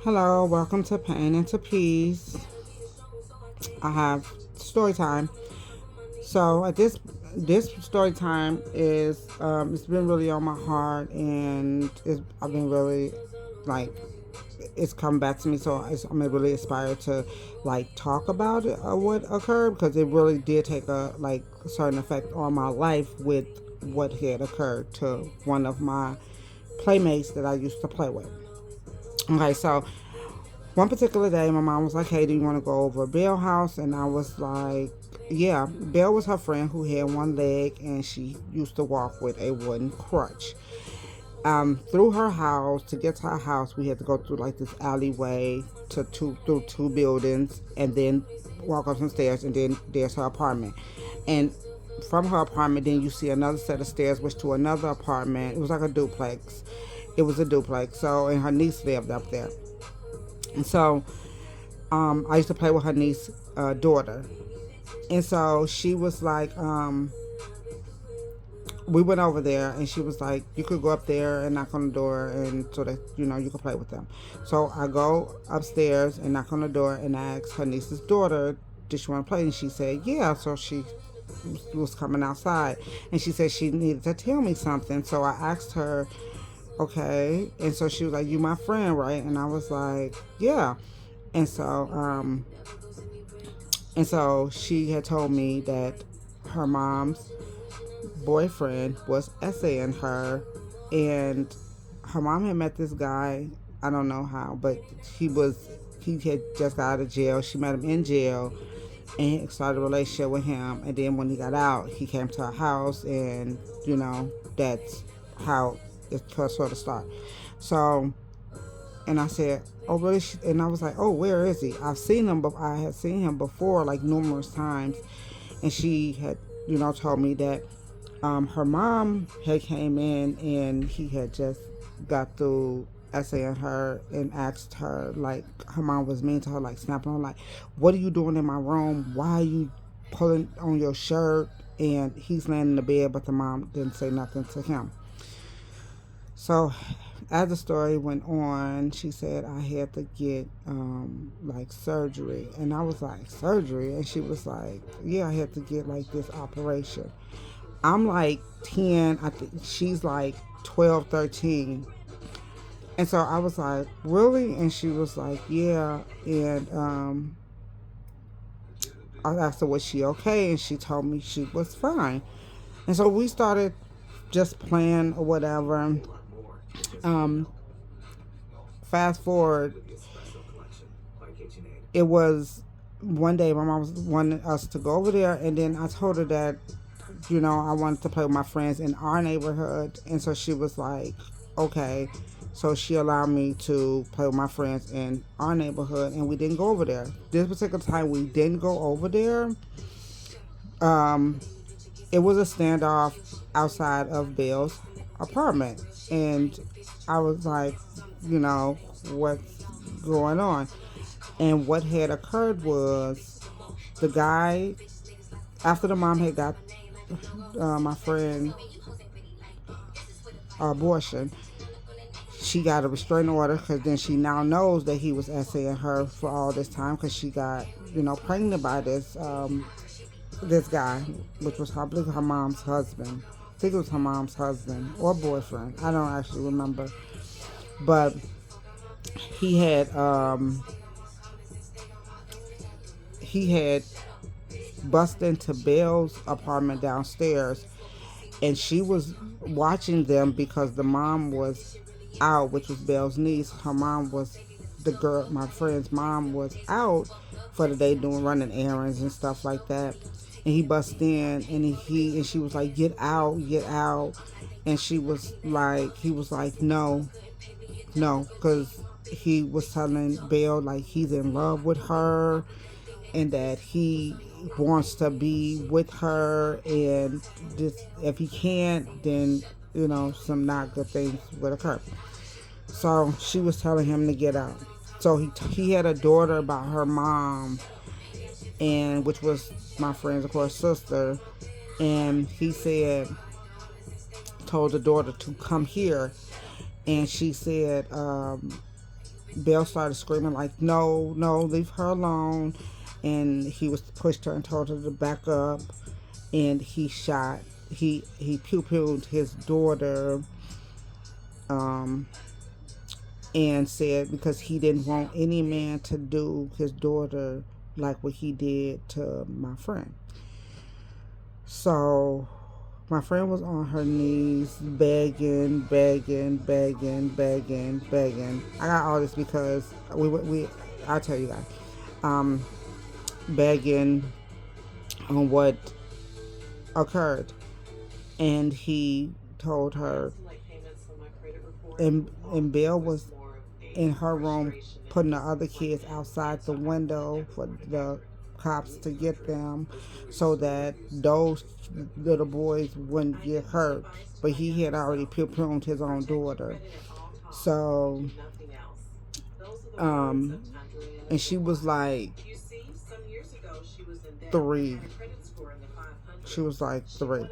Hello, welcome to Pain and to Peace. I have story time. So at this story time is it's been really on my heart, and I've been really like it's come back to me. So I'm really inspired to like talk about it, what occurred, because it really did take a like certain effect on my life with what had occurred to one of my playmates that I used to play with. Okay, so one particular day, my mom was like, "Hey, do you want to go over Bell house?" And I was like, "Yeah." Bell was her friend who had one leg, and she used to walk with a wooden crutch. Through her house, to get to her house, we had to go through like this alleyway to through two buildings, and then walk up some stairs, and then there's her apartment. And from her apartment, then you see another set of stairs, which to another apartment. It was like a duplex. It was a duplex. So, and her niece lived up there. And so I used to play with her niece daughter. And so she was like, we went over there, and she was like, you could go up there and knock on the door, and so that you could play with them. So I go upstairs and knock on the door and ask her niece's daughter, did she want to play? And she said yeah. So she was coming outside, and she said she needed to tell me something. So I asked her, okay. And so she was like, you my friend, right? And I was like, yeah. And so she had told me that her mom's boyfriend was essaying her, and her mom had met this guy. I don't know how, but he had just got out of jail. She met him in jail and started a relationship with him. And then when he got out, he came to her house, and that's how it sort of started. So, and I said, "Oh, really?" And I was like, "Oh, where is he?" I've seen him, but I had seen him before, like numerous times. And she had, told me that her mom had came in, and he had just got through essaying her and asked her, like, her mom was mean to her, like snapping on her, like, "What are you doing in my room? Why are you pulling on your shirt?" And he's laying in the bed, but the mom didn't say nothing to him. So as the story went on, she said I had to get like surgery, and I was like, surgery? And she was like, yeah, I had to get like this operation. I'm like 10, I think she's like 12, 13. And so I was like, really? And she was like, yeah. And I asked her, was she okay? And she told me she was fine. And so we started just playing or whatever. Um, Fast forward, it was one day my mom was wanting us to go over there, and then I told her that I wanted to play with my friends in our neighborhood. And so she was like, okay. So she allowed me to play with my friends in our neighborhood, and we didn't go over there. This particular time we didn't go over there. Um, it was a standoff outside of Bill's apartment, and I was like, what's going on? And what had occurred was the guy, after the mom had got my friend abortion, she got a restraining order, because then she now knows that he was essaying her for all this time, because she got pregnant by this guy, which was I believe her mom's husband. I think it was her mom's husband or boyfriend. I don't actually remember, but he had he had busted into Bell's apartment downstairs, and she was watching them because the mom was out, which was Bell's niece. Her mom was the girl, my friend's mom was out for the day doing running errands and stuff like that. And he busted in, and she was like, "Get out, get out!" And he was like, "No, no," because he was telling Belle like he's in love with her, and that he wants to be with her, and just if he can't, then some not good things would occur. So she was telling him to get out. So he had a daughter by her mom, and which was my friend's, of course, sister. And he said, told the daughter to come here, and she said, Bill started screaming like, no, no, leave her alone. And he was pushed her and told her to back up. And he pew-pewed his daughter, um, and said because he didn't want any man to do his daughter like what he did to my friend. So my friend was on her knees begging, begging, begging, begging, begging. I got all this because I'll tell you guys, begging on what occurred. And he told her, and Bill was in her room putting the other kids outside the window for the cops to get them so that those little boys wouldn't get hurt. But he had already pew-pewed his own daughter. So, and she was like 3. She was like 3.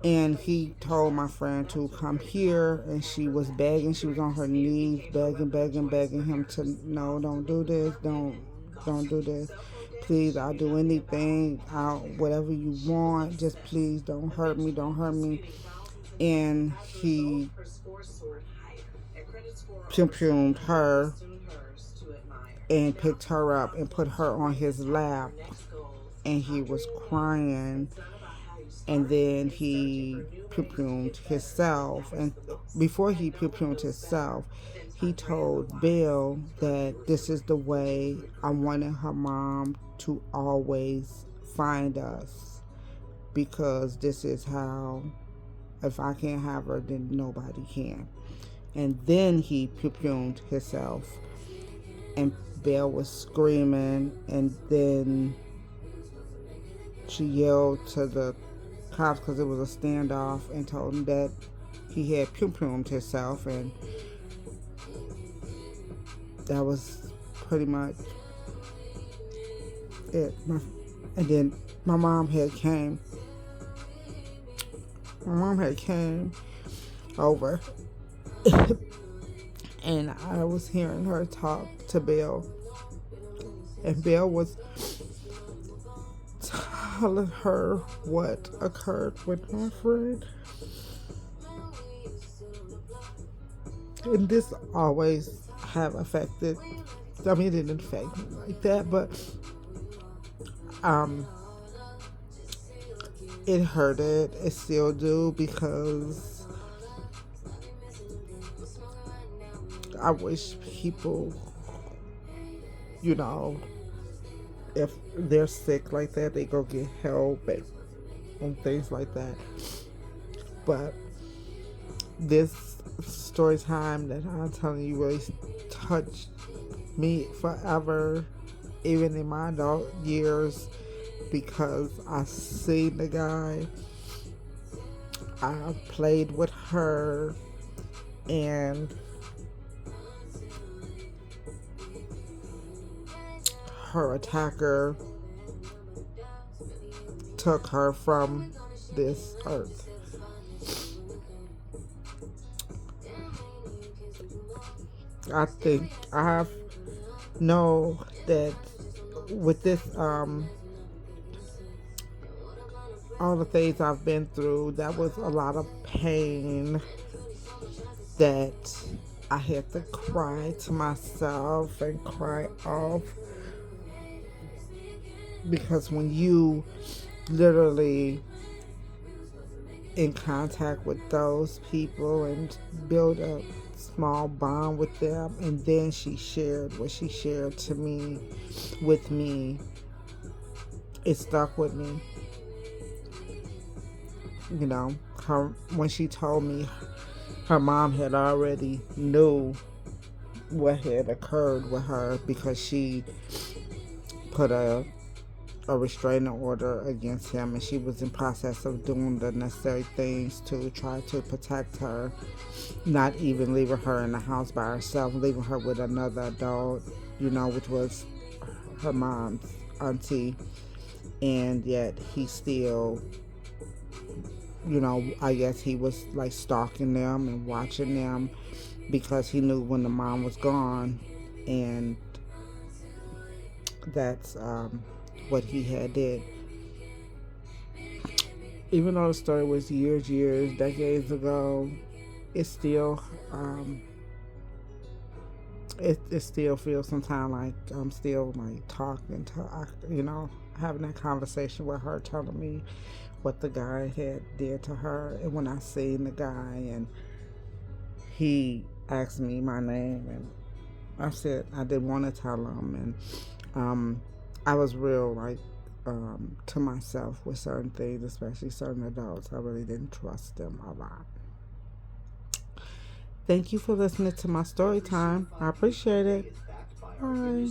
And he told my friend to come here, and she was begging. She was on her knees, begging, begging, begging him to, no, don't do this, don't do this. Please, I'll do anything, whatever you want. Just please, don't hurt me, don't hurt me. And he pew-pewed her and picked her up and put her on his lap, and he was crying. And then he pew-pewed himself. And before he pew-pewed himself, he told Bill that this is the way I wanted her mom to always find us. Because this is how, if I can't have her, then nobody can. And then he pew-pewed himself. And Bill was screaming. And then she yelled to the cops because it was a standoff and told him that he had pew-pewed himself, and that was pretty much it. And then my mom had came over and I was hearing her talk to Bill, and Bill was telling her what occurred with my friend. And this always have affected, I mean, it didn't affect me like that, but it hurted. It still do, because I wish people, if they're sick like that, they go get help and things like that. But this story time that I'm telling you really touched me forever, even in my adult years, because I seen the guy, I played with her, and her attacker took her from this earth. I think I know that with this, all the things I've been through, that was a lot of pain that I had to cry to myself and cry off. Because when you literally in contact with those people and build a small bond with them, and then she shared what she shared to me, with me, it stuck with me. When she told me her mom had already knew what had occurred with her, because she put a restraining order against him, and she was in process of doing the necessary things to try to protect her, not even leaving her in the house by herself, leaving her with another adult, which was her mom's auntie. And yet he still, I guess he was like stalking them and watching them, because he knew when the mom was gone, and that's what he had did. Even though the story was years, decades ago, it still it still feels sometimes like I'm still like talking to, having that conversation with her, telling me what the guy had did to her, and when I seen the guy and he asked me my name, and I said I didn't want to tell him, and I was real like to myself with certain things, especially certain adults. I really didn't trust them a lot. Thank you for listening to my story time. I appreciate it. Bye.